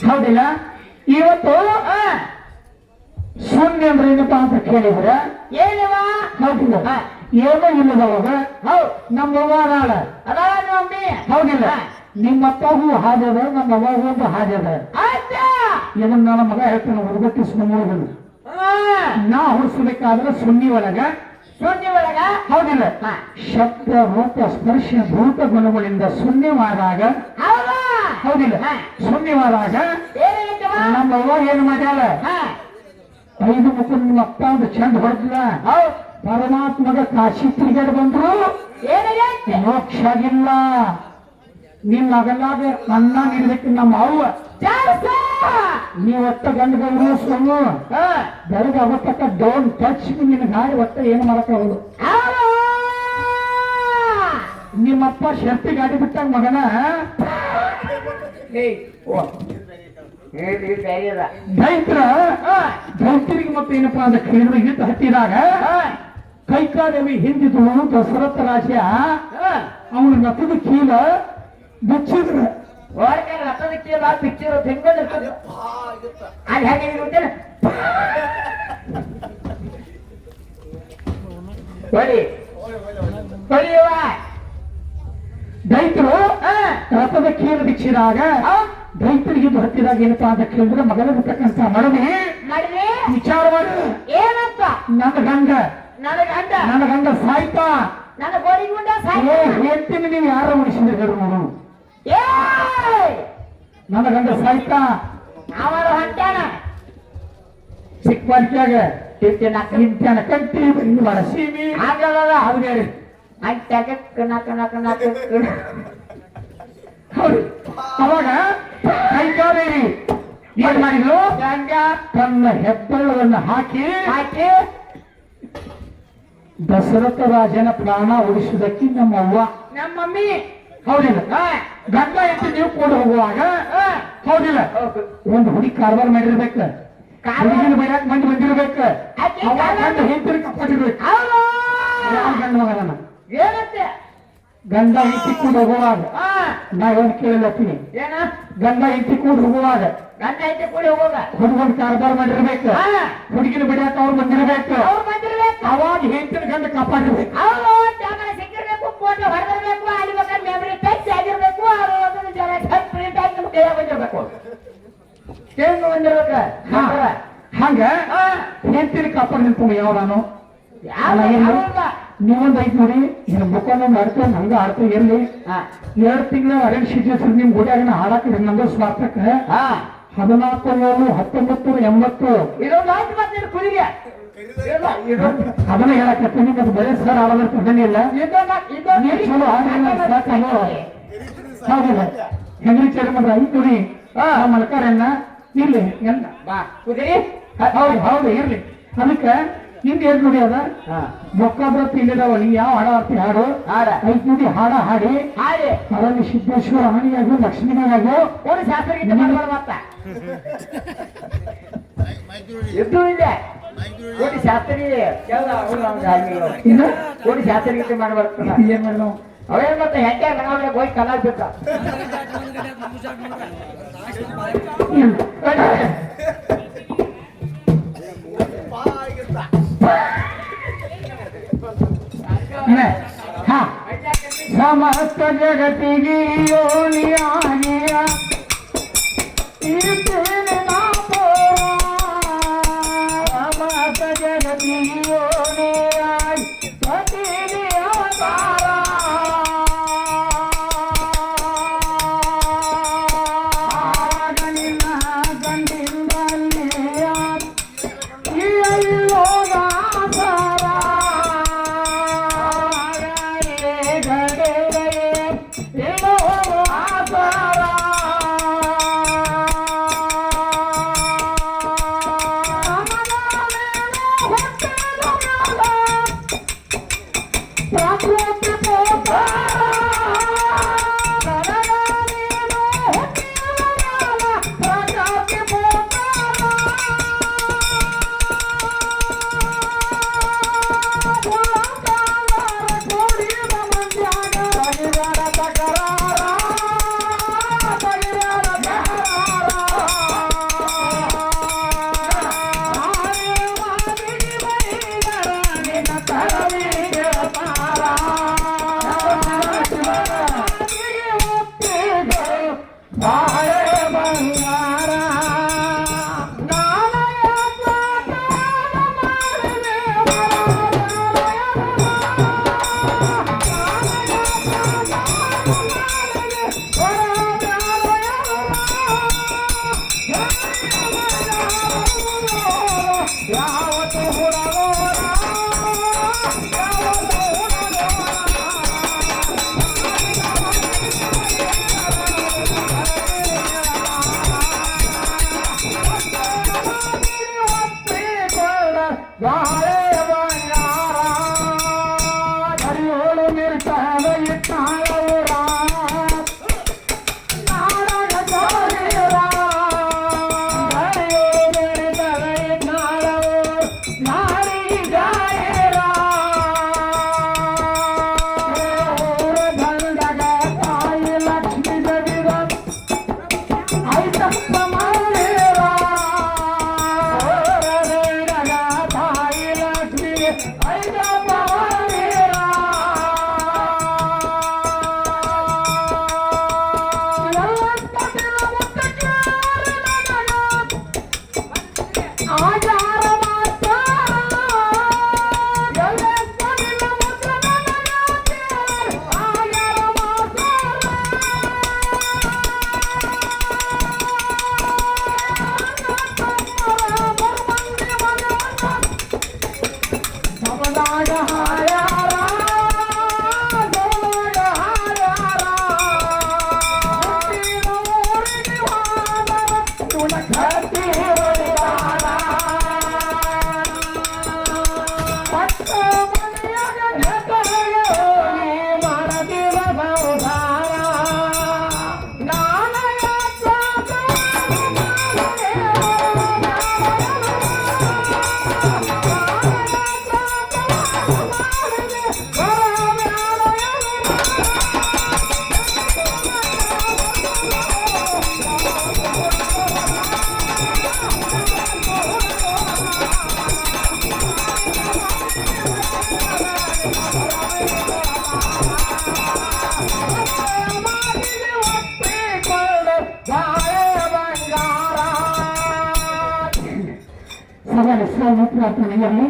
ಹೌದಿಲ್ಲ ಇವತ್ತು ಶೂನ್ಯ ಅಂದ್ರೆ ಏನಪ್ಪಾ ಅಂತ ಕೇಳಿದ್ರ ಏನವ ಹೌದಿಲ್ಲ ಏನೋ ಇಲ್ಲದವಾಗ ನಮ್ಮ ವ್ಯವಹಾರ ಹೌದಿಲ್ಲ ನಿಮ್ಮ ಅಪ್ಪಗೂ ಹಾಜದ ನಮ್ಮ ಅವ್ವಗೂ ಹಾಜದ ಇದನ್ನ ನನ್ನ ಮಗ ಹೇಳ್ತಾನೆ ಹೊರಗಟ್ಟಿ ಸುಮ್ಮನೆ ನಾ ಹೊರಿಸಬೇಕಾದ್ರೆ ಶೂನ್ಯ ಒಳಗ ಹೌದಿಲ್ಲ ಶಬ್ದ ರೂಪ ಸ್ಪರ್ಶ ಭೂತ ಗುಣಗಳಿಂದ ಶೂನ್ಯವಾದಾಗ ಹೌದಿಲ್ಲ ಶೂನ್ಯವಾದಾಗ ನಮ್ಮ ಅವ್ವ ಏನು ಮಾಡ್ಯಾಳ 5 ಮುಖ ನಿಮ್ಮ ಅಪ್ಪ ಒಂದು ಚಂದ ಹೊಡೆದಿಲ್ಲ ಪರಮಾತ್ಮಗ ಕಾಶಿ ತಿರುಗಾಡಿ ಬಂದ್ರು ಮೋಕ್ಷ ಆಗಿಲ್ಲ ನಿನ್ನ ಮಗನಾಗ ಅನ್ನ ನಿಲ್ಬೇಕು ನಮ್ಮ ಅವ್ವ ನೀವು ಒಟ್ಟ ಗಂಡುಗಳು ಸೊನ್ನು ಬೆಳಗ್ಗೆ ಅವತ್ತಕ್ಕ ಡೋಂಟ್ ಟಚ್ ನಿನ್ನ ಗಾಡಿ ಒಟ್ಟ ಏನು ಮಾಡಕ್ಕಾಗದು ನಿಮ್ಮಪ್ಪ ಶಕ್ತಿ ಗಾಡಿ ಬಿಟ್ಟಾಗ ಮಗನ ದೈತ್ಯರಿಗೆ ಮತ್ತೆ ಏನಪ್ಪಾ ಅಂತ ಕೇಳಿದ್ರೆ ಯುದ್ಧ ಹತ್ತಿದಾಗ ಕೈಕಾದೇವಿ ಹಿಂದಿದ್ದು ದಶರಥ ರಾಶಿಯ ಅವನ ರಥದ ಕೀಲ ಬಿಚ್ಚಿದ್ರ ರಥದ ಕೀಲ ಬಿಚ್ಚಿರೋ ಹೆಂಗಲ್ಲಿ ಹೇಗೆ ದೈತ್ಯರು ರಥದ ಕೀಲ ಬಿಚ್ಚಿದಾಗ ದೈತ್ಯರಿಗೆ ಹತ್ತಿದಾಗ ಏನಪ್ಪಾ ಅಂತ ಕೇಳಿದ್ರೆ ಮಗನಿರ್ತಕ್ಕಂಥ ಮಡವೆ ವಿಚಾರ ಮಾಡಿ ಏನಂತ ನನ್ನ ಗಂಡ ಸಾಯ್ತಾ ನನ್ನ ಗೋರಿಗುಂಡ ಹೇಳ್ತೀನಿ ನೀವು ಯಾರ ಉಳಿಸಿದ್ರು ನೋಡು ನನ್ನ ಗಂಡ ಸಾಯ್ತಾ ಅವರ ಹೊಂಟಾನ ಚಿಕ್ಕವಾಡಿಯಾಗ ಇಂಟ್ಯಾನ ಕಟ್ಟಿ ಸೀಮಿ ಆಗಲ್ಲ ಅವ್ರಿಗೆ ಹೌದು ಅವಾಗ ಕೈಕಾದೇವಿ ಏನ್ ಮಾಡಿದ್ರು ತನ್ನ ಹೆಬ್ಬೆಳ್ಳವನ್ನು ಹಾಕಿ ದಶರಥ ರಾಜನ ಪ್ರಾಣ ಉಳಿಸುವುದಕ್ಕೆ ನಮ್ಮ ಅವ್ವ ನಮ್ಮಮ್ಮಿ ಹೌದಿಲ್ಲ ಗಂಡ ಎತ್ತಿ ನೀವು ಕೂಡ ಹೋಗುವಾಗ ಹೌದಿಲ್ಲ ಒಂದು ಹುಡುಗಿ ಕಾರ್ಬಾರ್ ಮಾಡಿರ್ಬೇಕ ಹುಡುಗಿನ ಬೈರಾಕ್ ಮಂದಿ ಬಂದಿರ್ಬೇಕ ಗಂಡ ಹೆಂಡತಿ ಕಪ್ಪಟ್ಟಿರ್ಬೇಕು ಗಂಡ ಮಗನ ಏನಂತೆ ಗಂಡ ಎತ್ತಿಕೊಂಡು ಹೋಗುವಾಗ ನಾ ಏನು ಕೇಳಲತ್ತೀನಿ ಗಂಡ ಎತ್ತಿಕೊಂಡು ಹೋಗುವಾಗ ಗಂಡ ಐತೆ ಕೂಡಿ ಹೋಗ ಹುಡುಗನ್ ಕಾರ್ಬಾರ್ ಮಾಡಿರ್ಬೇಕು ಹುಡುಗಿನ ಬಿಡಾಕ ಅವ್ರು ಬಂದಿರ್ಬೇಕು ಅವಾಗ ಹೆಂಡತಿನ ಗಂಡ ಕಾಪಾಡಿರ್ಬೇಕು ಸಿಕ್ಕಿರ್ಬೇಕು ಫೋಟೋ ಹೊಡೆದಿರ್ಬೇಕು ಅಲ್ಲಿಬೇಕಾದ್ರೆ ಮೆಮರಿ ಟಚ್ ಆಗಿರ್ಬೇಕು ಪ್ರಿಂಟ್ ಆಗಿ ನಮ್ಗೆ ಕೈಯಾಗ ಬಂದಿರ್ಬೇಕು ಏನು ಬಂದಿರ್ಬೇಕು ಹಂಗ ಹೆಂಡತಿನ ಕಾಪಾಡಿ ನಿಂತ ಯಾವ ನಾನು ನೀವೊಂದು ಐತ್ ನೋಡಿ ಇನ್ನು ಮುಖನೊಂದು ಆಡ್ತೇವೆ ಹಂಗ ಆಡ್ತೇವೆ ಎಲ್ಲಿ 2 ತಿಂಗಳ ಅರೆಂಟ್ ಶಿಕ್ಷೆ ನಿಮ್ ಗುಡಿಯಾಗ ಹಾಡಾಕಿರಿ ನಂದು ಸ್ವಾರ್ಥಕ್ಕೆ 14,7,1980 ಇದೊಂದು ಆಯ್ತು ಮತ್ತೆ ಕುರಿಗೆ ಅದನ್ನ ಹೇಳಕತ್ತೀನಿ ಅದು ಬರೀ ಸರ್ ಆಡೋದ್ರ ಪ್ರಶ್ನೆಯಿಲ್ಲ ಚಲೋ ಹೌದಿಲ್ಲ ಹೆಂಗ್ರಿ ಚೇರ್ಮನ್ ಐತ್ ನೋಡಿ ಮಲ್ಕಾರನ್ನ ಇರ್ಲಿ ಹೌದು ಇರ್ಲಿ ಅದಕ್ಕೆ ಹಿಂದೆ ಏನ್ ನೋಡಿ ಅದ ಮೊಕ್ಕಬ್ರತ್ ಇಲ್ಲಿದಾವ ನೀ ಯಾವ ಹಾಡ ಆಡ್ತಿ ಹಾಡು ಐತ್ ನೋಡಿ ಹಾಡ ಹಾಡಿ ಅದನ್ನು ಸಿದ್ದೇಶ್ವರ ಹಣಿಯಾಗು ಲಕ್ಷ್ಮೀನಾಗು ಓಡಿ ಶಾಸ್ತ್ರಗೀತೆ ಮಾಡಬಾರ್ದು ಮತ್ತ ಇದ್ದು ಇದೆ ಓಡಿ ಶಾಸ್ತ್ರೀಯ ಓಡಿ ಶಾಸ್ತ್ರಗೀತೆ ಮಾಡಬಾರ್ದು ಏನ್ ಮಾಡ ಅವೇನ್ ಮತ್ತೆ ಹೆಂಗೆ ನಾವ್ ಹೋಗಿ ಕಲಾಡ್ಬೇಕ ಸಮಸ್ತ ಜಗತ್ತಿಗೆ ಯೋನಿಯಾಗಿಯ ಸಮಸ್ತ ಜಗತ್ತಿಗೆ ಯೋನಿಯಾಗಿ ಪತಿಗೆ ಅವತಾರ ನಿನ್ನ ಗಂಡಿಂದಲ್ಲಿ ಸ್ವಾಮಿ ಪ್ರಾರ್ಥನೆ ಇರಲಿ